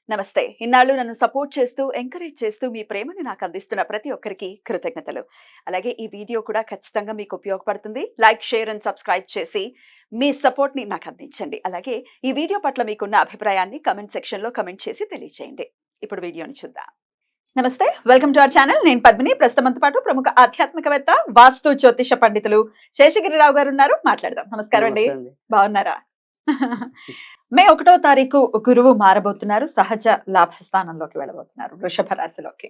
నమస్తే. ఇన్నాళ్ళు నన్ను సపోర్ట్ చేస్తూ, ఎంకరేజ్ చేస్తూ మీ ప్రేమని నాకు అందిస్తున్న ప్రతి ఒక్కరికి కృతజ్ఞతలు. అలాగే ఈ వీడియో కూడా ఖచ్చితంగా మీకు ఉపయోగపడుతుంది. లైక్, షేర్ అండ్ సబ్స్క్రైబ్ చేసి మీ సపోర్ట్‌ని నాకు అందించండి. అలాగే ఈ వీడియో పట్ల మీకున్న అభిప్రాయాన్ని కామెంట్ సెక్షన్‌లో కామెంట్ చేసి తెలియజేయండి. ఇప్పుడు వీడియోని చూద్దాం. నమస్తే. Welcome to our channel. నేను పద్మిని. ప్రస్తుతం మనతో పాటు ప్రముఖ ఆధ్యాత్మికవేత్త, వాస్తు జ్యోతిష పండితులు శేషగిరిరావు గారు ఉన్నారు. మాట్లాడదాం. నమస్కారం అండి. బాగున్నారా? మే 1వ తారీఖు గురువు మారబోతున్నారు. సహజ లాభస్థానంలోకి వెళ్ళబోతున్నారు, వృషభ రాశిలోకి.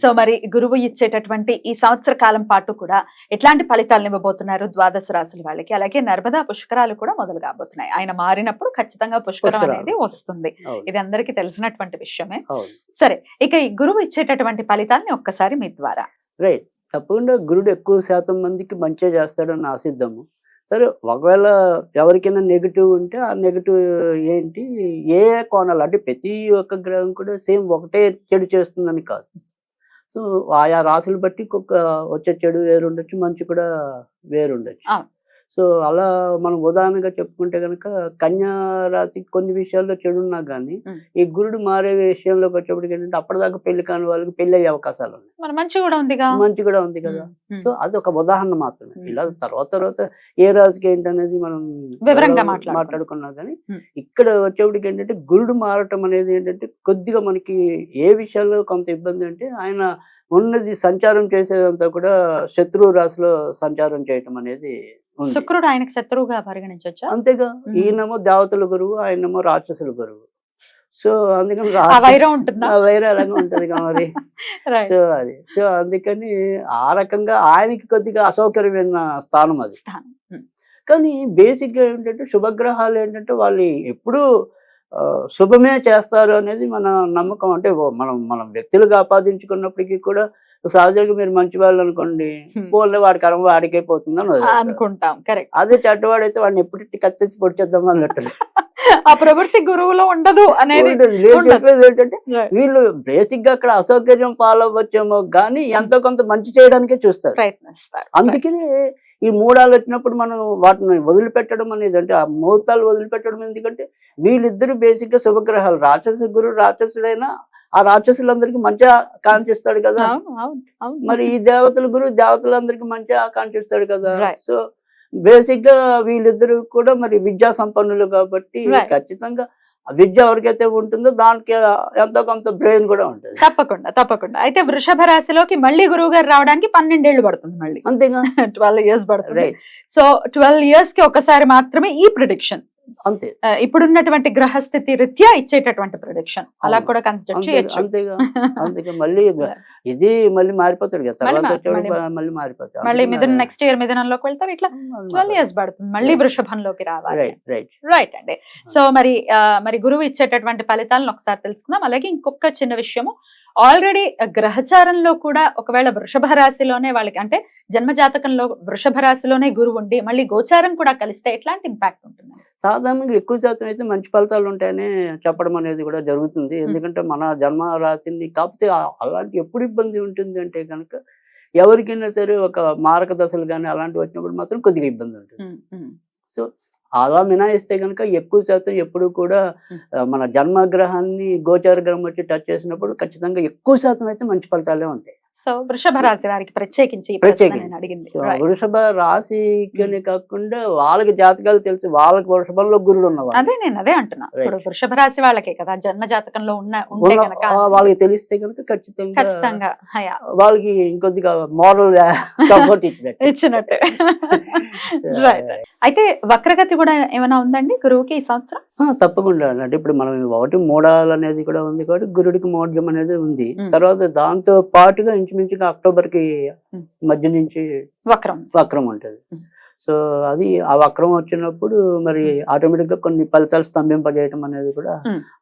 సో మరి గురువు ఇచ్చేటటువంటి ఈ సంవత్సర కాలం పాటు కూడా ఎట్లాంటి ఫలితాలను ఇవ్వబోతున్నారు ద్వాదశ రాశుల వాళ్ళకి? అలాగే నర్మదా పుష్కరాలు కూడా మొదలు కాబోతున్నాయి. ఆయన మారినప్పుడు ఖచ్చితంగా పుష్కరం అనేది వస్తుంది. ఇది అందరికీ తెలిసినటువంటి విషయమే. సరే, ఇక ఈ గురువు ఇచ్చేటటువంటి ఫలితాలని ఒక్కసారి మీ ద్వారా. రైట్. తప్పకుండా గురుడు ఎక్కువ శాతం మందికి మంచిగా చేస్తాడని ఆశిద్దాము. సరే, ఒకవేళ ఎవరికైనా నెగిటివ్ ఉంటే ఆ నెగిటివ్ ఏంటి, ఏ కోణాలు అంటే ప్రతి ఒక్క గ్రహం కూడా సేమ్ ఒకటే చెడు చేస్తుందని కాదు. సో ఆయా రాశులు బట్టి వచ్చే చెడు వేరుండొచ్చు, మంచి కూడా వేరుండొచ్చు. సో అలా మనం ఉదాహరణగా చెప్పుకుంటే కనుక కన్యా రాశి కొన్ని విషయాల్లో చెడు ఉన్నా కానీ ఈ గురుడు మారే విషయంలోకి వచ్చేప్పటికి ఏంటంటే అప్పటిదాకా పెళ్లి కాని వాళ్ళకి పెళ్లి అయ్యే అవకాశాలు ఉన్నాయి. మంచి కూడా ఉంది కదా. సో అది ఒక ఉదాహరణ మాత్రమే. ఇలా తర్వాత ఏ రాశికి ఏంటనేది మనం వివరంగా మాట్లాడుకున్నా కానీ ఇక్కడ వచ్చేప్పటికి ఏంటంటే గురుడు మారటం అనేది ఏంటంటే కొద్దిగా మనకి ఏ విషయాల్లో కొంత ఇబ్బంది అంటే ఆయన ఉన్నది సంచారం చేసేదంతా కూడా శత్రువు రాశిలో సంచారం చేయటం అనేది. శుక్రుడు ఆయనకు శత్రువుగా పరిగణించొచ్చా? అంతేగా. ఈయనేమో దేవతల గురువు, ఆయనేమో రాక్షసుల గురువు. సో అందుకని వైరం అలాగే ఉంటది మరి. సో అందుకని ఆ రకంగా ఆయనకి కొద్దిగా అసౌకర్యమైన స్థానం అది. కానీ బేసిక్ గా ఏంటంటే శుభగ్రహాలు ఏంటంటే వాళ్ళు ఎప్పుడు శుభమే చేస్తారు అనేది మన నమ్మకం. అంటే మనం వ్యక్తులుగా ఆపాదించుకున్నప్పటికీ కూడా సహజంగా మీరు మంచి వాళ్ళు అనుకోండి, పోలే వాడి కర్మ వాడికైపోతుందని అనుకుంటాం. అదే చెడ్డవాడైతే వాడిని ఎప్పుడు కత్తించి పొడిచేద్దాం అన్నట్టు. ఆ ప్రవృత్తి గురువులో ఉండదు అనేది. చెప్పేది ఏంటంటే వీళ్ళు బేసిక్ గా అక్కడ అసౌకర్యం పాలవ్వచ్చేమో కానీ ఎంతో కొంత మంచి చేయడానికే చూస్తారు, ప్రయత్నిస్తారు. అందుకనే ఈ మూడాలు వచ్చినప్పుడు మనం వాటిని వదిలిపెట్టడం అనేది, అంటే ఆ ముహూర్తాలు వదిలిపెట్టడం. ఎందుకంటే వీళ్ళిద్దరు బేసిక్ గా శుభగ్రహాలు. రాక్షసు గురువు రాక్షసుడైనా ఆ రాక్షసులందరికీ మంచిగా ఆకాంక్షిస్తాడు కదా. మరి ఈ దేవతల గురువు దేవతలందరికీ మంచిగా ఆకాంక్షిస్తాడు కదా. సో బేసిక్ గా వీళ్ళిద్దరు కూడా మరి విద్యా సంపన్నులు కాబట్టి ఖచ్చితంగా విద్య ఎవరికైతే ఉంటుందో దానికి ఎంతో కొంత బ్రెయిన్ కూడా ఉంటుంది. తప్పకుండా. అయితే వృషభ రాశిలోకి మళ్ళీ గురువు గారు రావడానికి 12 ఏళ్ళు పడుతుంది. మళ్ళీ అంతేగా 12 years పడుతుంది. సో 12 years కి ఒకసారి మాత్రమే ఈ ప్రిడిక్షన్. అంతే. ఇప్పుడున్నటువంటి గ్రహస్థితి రీత్యా ఇచ్చేటటువంటి ప్రొడిక్షన్ అలా కూడా కన్సిడర్ చేయొచ్చు. అంతేగా మళ్ళీ ఇది మళ్ళీ మారిపోతాడు కదా, తర్వాత మళ్ళీ మారిపోతాడు. మళ్ళీ మిథున నెక్స్ట్ ఇయర్ మిథునంలోకి వెళ్తారు. ఇట్లా 12 years పడుతుంది మళ్ళీ వృషభంలోకి రావాలి. రైట్ అండి. సో మరి గురువు ఇచ్చేటటువంటి ఫలితాలను ఒకసారి తెలుసుకుందాం. అలాగే ఇంకొక చిన్న విషయము, ఆల్రెడీ గ్రహచారంలో కూడా ఒకవేళ వృషభ రాశిలోనే వాళ్ళకి, అంటే జన్మ జాతకంలో వృషభ రాశిలోనే గురువు ఉండి మళ్ళీ గోచారం కూడా కలిస్తే ఎట్లాంటి ఇంపాక్ట్ ఉంటుంది? సాధారణంగా ఎక్కువ శాతం అయితే మంచి ఫలితాలు ఉంటాయని చెప్పడం అనేది కూడా జరుగుతుంది. ఎందుకంటే మన జన్మ రాశిని, కాకపోతే అలాంటి ఎప్పుడు ఇబ్బంది ఉంటుంది అంటే కనుక ఎవరికైనా సరే ఒక మారక దశలు కానీ అలాంటివి వచ్చినప్పుడు మాత్రం కొద్దిగా ఇబ్బంది ఉంటుంది. సో అలా మినాయిస్తే కనుక ఎక్కువ శాతం ఎప్పుడు కూడా మన జన్మగ్రహాన్ని గోచార గ్రహం వచ్చి టచ్ చేసినప్పుడు ఖచ్చితంగా ఎక్కువ శాతం అయితే మంచి ఫలితాలే ఉంటాయి. సో వృషభ రాశి వారికి ప్రత్యేకించి వృషభ రాశికి కాకుండా వాళ్ళకి జాతకాలు తెలిసి వాళ్ళకి వృషభంలో గురుడు ఉన్నవాళ్ళు. అదే అంటున్నా. ఇప్పుడు వృషభ రాశి వాళ్ళకే కదా జన్మ జాతకంలో వాళ్ళకి తెలిస్తే కనుక ఖచ్చితంగా వాళ్ళకి ఇంకొద్దిగా మోరల్ సపోర్ట్ ఇచ్చినట్టు. అయితే వక్రగతి కూడా ఏమైనా ఉందండి గురువుకి ఈ సంవత్సరం? తప్పకుండా. అంటే ఇప్పుడు మనం ఒకటి మూడాలు అనేది కూడా ఉంది కాబట్టి గురుడికి మోడ్యం అనేది ఉంది. తర్వాత దాంతో పాటుగా ఇంచుమించుగా అక్టోబర్ కి మధ్య నుంచి వక్రం ఉంటుంది. సో అది ఆ వక్రం వచ్చినప్పుడు మరి ఆటోమేటిక్ గా కొన్ని ఫలితాలు స్తంభింపజేయటం అనేది కూడా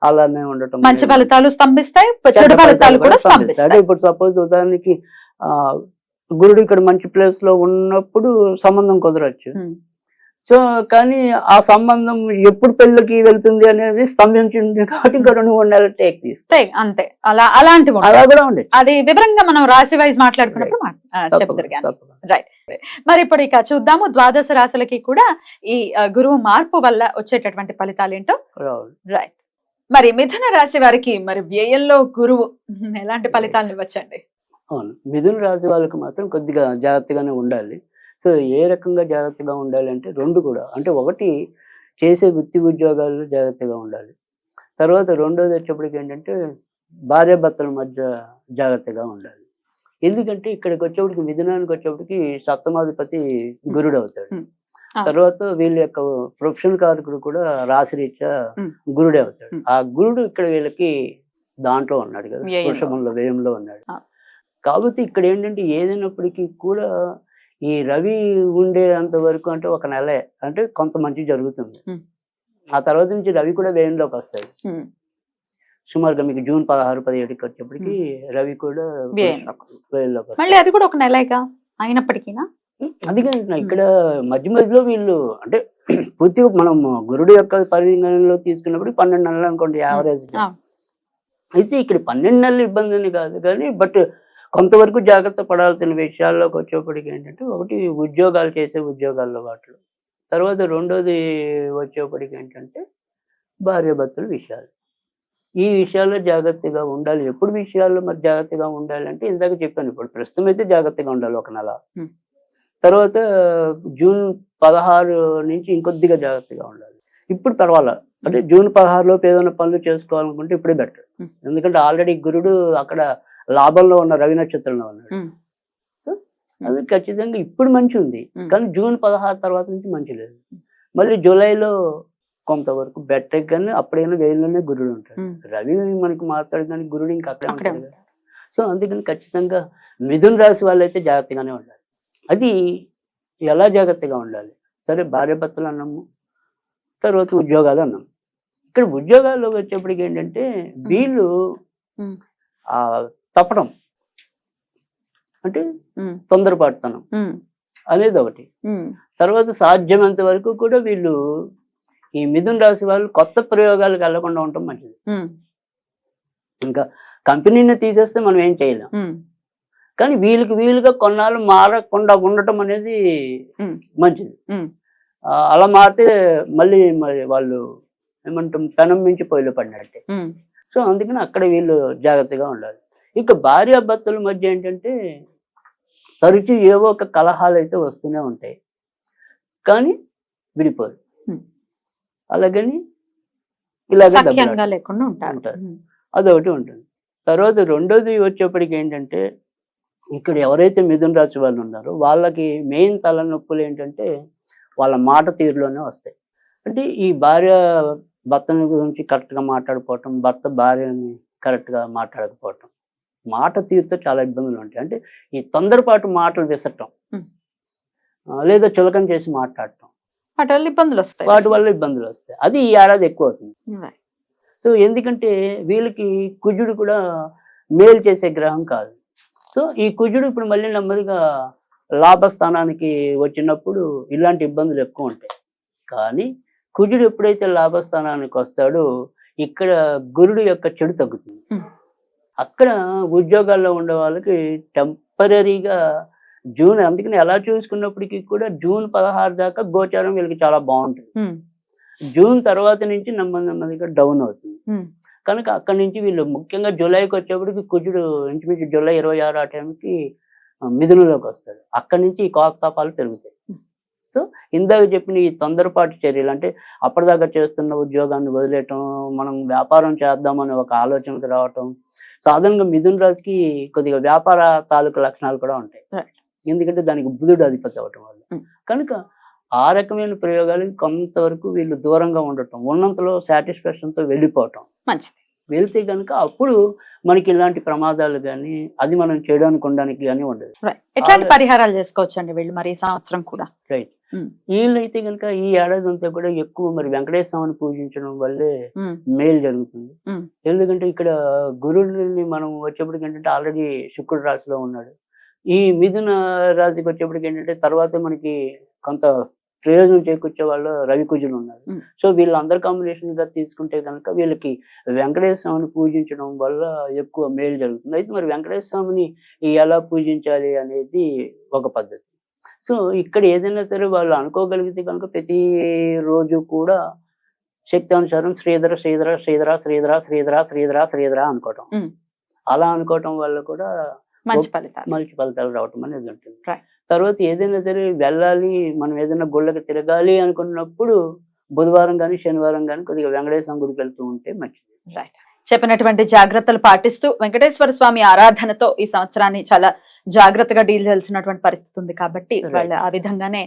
అలానే ఉండటం. మంచి ఫలితాలు స్తంభిస్తాయి, చెడు ఫలితాలు కూడా స్తంభిస్తాయి. అంటే ఇప్పుడు సపోజ్ ఉదాహరణకి గురుడు ఇక్కడ మంచి ప్లేస్ లో ఉన్నప్పుడు సంబంధం కుదరచ్చు. సో కానీ ఆ సంబంధం ఎప్పుడు పెళ్ళికి వెళ్తుంది అనేది స్తంభించింది కాబట్టి ఇంకా 2-3 నెలలు టేక్ తీస్తాయి. అంతే. అలాంటివి అలా కూడా ఉండేది. అది వివరంగా మనం రాశి వైజ్ మాట్లాడుకున్నప్పుడు చెప్తారు. రైట్. మరి ఇప్పుడు ఇక చూద్దాము ద్వాదశ రాశులకి కూడా ఈ గురువు మార్పు వల్ల వచ్చేటటువంటి ఫలితాలు ఏంటో. రైట్. మరి మిథున రాశి వారికి మరి వ్యయంలో గురువు ఎలాంటి ఫలితాలను ఇవ్వచ్చండి? అవును. మిథున రాశి వాళ్ళకి మాత్రం కొద్దిగా జాగ్రత్తగానే ఉండాలి. సో, ఏ రకంగా జాగ్రత్తగా ఉండాలి అంటే 2 కూడా. అంటే ఒకటి చేసే వృత్తి ఉద్యోగాల్లో జాగ్రత్తగా ఉండాలి. తర్వాత రెండోది వచ్చేప్పటికేంటంటే భార్యాభర్తల మధ్య జాగ్రత్తగా ఉండాలి. ఎందుకంటే ఇక్కడికొచ్చేప్పటికి మిథునానికొచ్చేప్పటికి సప్తమాధిపతి గురుడవుతాడు. హ్మ్. ఆ! తర్వాత వీళ్ళ యొక్క ప్రొఫెషనల్ కారకుడు కూడా రాశిరీత్యా హ్మ్. గురుడే అవుతాడు. హ్మ్. ఆ గురుడు ఇక్కడ వీళ్ళకి దాంట్లో ఉన్నాడు కదా! వ్యయంలో. వృషభంలో, వ్యయంలో ఉన్నాడు. ఆ! కాబట్టి ఇక్కడేంటంటే ఏదైనప్పటికీ కూడా ఈ రవి ఉండేంత వరకు అంటే ఒక నెలే. అంటే కొంత మంచి జరుగుతుంది. హ్మ్. ఆ తర్వాత నుంచి రవి కూడా వ్యయంలోకొస్తాడు. హ్మ్. సుమారుగా మీకు జూన్ 16, 17కి వచ్చేప్పటికి రవి కూడా వ్యయంలోకి. మళ్ళీ వ్యయంలోకొస్తాడు. అది కూడా ఒక నెలేగా అయినప్పటికీనా? అందుకే అంటున్నా ఇక్కడ మధ్య మధ్యలో వీళ్ళు అంటే పూర్తిగా మనం గురుడు యొక్క పరిగణనలో తీసుకున్నప్పుడు 12 నెలలు అనుకోండి యావరేజ్‌గా. ఆ! అయితే ఇక్కడ 12 నెలలు ఇబ్బందని కాదు కానీ బట్ కొంతవరకు జాగ్రత్త పడాల్సిన విషయాల్లోకి వచ్చేప్పటికి ఏంటంటే ఒకటి ఉద్యోగాలు చేసే ఉద్యోగాల్లో వాటిలో. తర్వాత రెండోది వచ్చేప్పటికి ఏంటంటే భార్యాభర్తల విషయాలు. ఈ విషయాల్లో జాగ్రత్తగా ఉండాలి. ఎప్పుడు విషయాల్లో మరి జాగ్రత్తగా ఉండాలంటే ఇందాక చెప్పాను. ఇప్పుడు ప్రస్తుతం అయితే జాగ్రత్తగా ఉండాలి ఒక నెల. హ్మ్. తర్వాత జూన్ 16 నుంచి ఇంకొద్దిగా జాగ్రత్తగా ఉండాలి. ఇప్పుడు పర్వాలా. అంటే జూన్ 16 లోపు ఏదైనా పనులు చేసుకోవాలనుకుంటే ఇప్పుడే బెటర్. హ్మ్. ఎందుకంటే ఆల్రెడీ గురుడు అక్కడ లాభంలో ఉన్న రవి నక్షత్రంలో ఉన్నాడు. హ్మ్. సో, అది ఖచ్చితంగా ఇప్పుడు మంచుంది. హ్మ్. కానీ జూన్ 16 తర్వాత నుంచి మంచి లేదు. మళ్ళీ జూలైలో కొంతవరకు బెటర్ కానీ అప్పుడైనా వ్యయంలోనే గురుడు ఉంటాడు. హ్మ్. రవి మనకి మారుతాడు కానీ గురుడు ఇంకా అక్కడే అక్కడే ఉంటాడు కదా! సో, అందుకని ఖచ్చితంగా మిథున రాశి వాళ్ళైతే జాగ్రత్తగానే ఉండాలి. అది ఎలా జాగ్రత్తగా ఉండాలి? సరే భార్యాభర్తలు అన్నాము. తర్వాత ఉద్యోగాలు అన్నాము. ఇక్కడ ఉద్యోగాల్లో వచ్చేప్పటికి ఏంటంటే వీళ్ళు హ్మ్. తప్పడం. అంటే హ్మ్. తొందరపాటుతనం హ్మ్. అనేది ఒకటి. హ్మ్. తర్వాత సాధ్యమైనంత వరకు కూడా వీళ్ళు ఈ మిథున రాశి వాళ్ళు కొత్త ప్రయోగాలకు వెళ్ళకుండా ఉండటం మంచిది. హ్మ్. ఇంకా కంపెనీని తీసేస్తే మనం ఏం చేయలేం. హ్మ్. కానీ వీలుగా కొన్నాళ్ళు మారకుండా ఉండటం అనేది హ్మ్. మంచిది. హ్మ్. అలా మారితే మరి వాళ్ళు ఏమంటాం పెనం మించి పొయ్యిలో పడినట్టే. హ్మ్. సో, అందుకని అక్కడ వీళ్ళు జాగ్రత్తగా ఉండాలి. ఇక భార్యాభర్తల మధ్య ఏంటంటే తరచూ ఏవో ఒక కలహాలైతే వస్తూనే ఉంటాయి. కానీ విడిపోరు. హ్మ్. అలాగని ఇలాగే సఖ్యంగా దెబ్బలాటలు లేకుండా ఉంటారు. ఉంటారు. హ్మ్. అదొకటి ఉంటుంది. తర్వాత రెండోది వచ్చేప్పటికి ఏంటంటే ఇక్కడ ఎవరైతే మిథున రాశి వాళ్ళు ఉన్నారో వాళ్ళకి మెయిన్ తలనొప్పులు ఏంటంటే వాళ్ళ మాట తీరులోనే వస్తాయి. అంటే ఈ భార్య భర్తని గురించి కరెక్ట్‌గా మాట్లాడకపోవటం, భర్త భార్యని కరెక్ట్‌గా మాట్లాడకపోవటం. మాట తీరుతో చాలా ఇబ్బందులు ఉంటాయి. అంటే ఈ తొందరపాటు మాటలు విసరటం. హ్మ్. లేదా చులకన చేసి మాట్లాడటం. వాటి వల్ల ఇబ్బందులొస్తాయి. వాటి వల్ల ఇబ్బందులొస్తాయి. అది ఈ ఏడాది ఎక్కువవుతుంది. రైట్. సో, ఎందుకంటే వీళ్ళకి కుజుడు కూడా మేలు చేసే గ్రహం కాదు. సో, ఈ కుజుడు ఇప్పుడు మళ్ళీ నెమ్మదిగా లాభస్థానానికి వచ్చినప్పుడు ఇలాంటి ఇబ్బందులు ఎక్కువుంటాయి. కానీ కుజుడు ఎప్పుడైతే లాభస్థానానికి వస్తాడో ఇక్కడ గురుడు యొక్క చెడు తగ్గుతుంది. హ్మ్. అక్కడ ఉద్యోగాల్లో ఉండే వాళ్ళకి టెంపరరీగా అందుకని ఎలా చూసుకున్నప్పటికీ కూడా జూన్ 16 దాకా గోచారం వీళ్ళకి చాలా బావుంటుంది. హ్మ్. జూన్ తర్వాత నుంచి నెమ్మదిగా డౌన్ అవుతుంది. హ్మ్. కనుక అక్కడి నుంచి వీళ్ళు ముఖ్యంగా జూలైకి వచ్చేప్పటికి కుజుడు ఇంచుమించు జూలై 26 ఆ టైంకి మిథునంలోకి వస్తాడు. అక్కడి నుంచి ఈ కోపతాపాలు పెరుగుతాయి. సో, ఇందాక చెప్పిన ఈ తొందరపాటు చర్యలు అంటే అప్పటిదాకా చేస్తున్న ఉద్యోగాన్ని వదిలేయటం, మనం వ్యాపారం చేద్దామని ఒక ఆలోచనకు రావటం. సాధారణంగా మిథున రాశికి కొద్దిగా వ్యాపార తాలూకు లక్షణాలు కూడా ఉంటాయి. రైట్. ఎందుకంటే దానికి బుధుడు అధిపతి అవ్వటం వల్ల. హ్మ్. కనుక ఆ రకమైన ప్రయోగాలకి కొంతవరకు వీళ్ళు దూరంగా ఉండటం, ఉన్నంతలో సాటిస్ఫాక్షన్‌తో వెళ్ళిపోవటం. మంచిది. వెళ్తే గనుక అప్పుడు మనకి ఇలాంటి ప్రమాదాలు గాని, అది మనం చేయడానికి గాని ఉండదు. రైట్. ఎట్లాంటి పరిహారాలు చేసుకోవచ్చండి వీళ్ళు మరి ఈ సంవత్సరం కూడా? రైట్. హ్మ్. వీళ్ళైతే గనుక ఈ ఏడాదంతా కూడా ఎక్కువ మరి వెంకటేశ్వర స్వామిని పూజించడం వల్లే హ్మ్. మేలు జరుగుతుంది. హ్మ్. ఎందుకంటే ఇక్కడ గురుడిని మనం వచ్చేప్పటికి ఏంటంటే ఆల్రెడీ శుక్రుడు రాశిలో ఉన్నాడు. ఈ మిథున రాశికి వచ్చేప్పటికి ఏంటంటే తర్వాత మనకి కొంత ప్రయోజనం చేకూర్చే వాళ్ళు రవి కుజులు ఉన్నారు. హ్మ్. సో, వీళ్ళందరి కాంబినేషన్‌గా తీసుకుంటే గనుక వీళ్ళకి వెంకటేశ్వర స్వామిని పూజించడం వల్ల ఎక్కువ మేలు జరుగుతుంది. అయితే మరి వెంకటేశ్వర స్వామిని ఎలా పూజించాలి అనేది ఒక పద్ధతి. సో, ఇక్కడ ఏదైనా సరే వాళ్ళు అనుకోగలిగితే కనుక ప్రతి రోజు కూడా శక్తి అనుసారం శ్రీధర శ్రీధర శ్రీధర శ్రీధర శ్రీధర శ్రీధర శ్రీధర అనుకోవటం. ఉమ్. అలా అనుకోవటం వల్ల కూడా మంచి ఫలితాలు. మంచి ఫలితాలు రావటం అనేది ఉంటుంది. Right. తర్వాత ఏదైనా సరే వెళ్ళాలి, మనం ఏదైనా గుళ్ళకి తిరగాలి అనుకున్నప్పుడు బుధవారం కానీ శనివారం కానీ కొద్దిగా వెంకటేశ్వర గుడికి వెళ్తూ ఉంటే మంచిది. రైట్. చెప్పినటువంటి జాగ్రత్తలు పాటిస్తూ వెంకటేశ్వర స్వామి ఆరాధనతో ఈ సంవత్సరాన్ని చాలా జాగ్రత్తగా డీల్ చేయాల్సినటువంటి పరిస్థితి ఉంది కాబట్టి Right. వాళ్ళు ఆ విధంగానే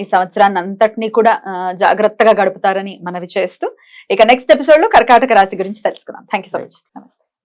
ఈ సంవత్సరాన్ని అంతటినీ కూడా జాగ్రత్తగా గడుపుతారని మనవి చేస్తూ ఇక నెక్స్ట్ ఎపిసోడ్ లో కర్కాటక రాశి గురించి తెలుసుకుందాం. Thank you so much. నమస్తే.